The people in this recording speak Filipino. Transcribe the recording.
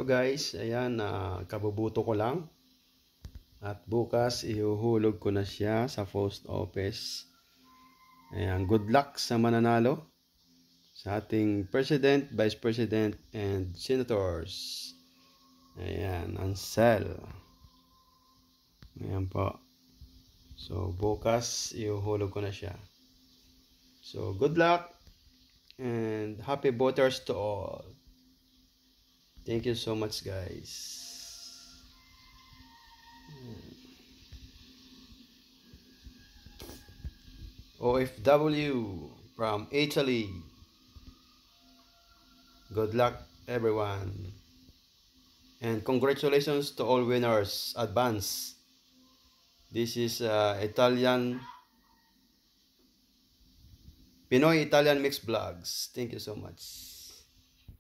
Hello guys, ayan, kabubuto ko lang. At bukas, ihuhulog ko na siya sa post office. Ayan, good luck sa mananalo. Sa ating President, Vice President, and Senators. Ayan, Ansel. Ayan po. So, bukas, ihuhulog ko na siya. So, good luck. And happy voters to all. Thank you so much, guys. OFW from Italy. Good luck, everyone. And congratulations to all winners. Advance. This is Pinoy Italian Mixed Vlogs. Thank you so much.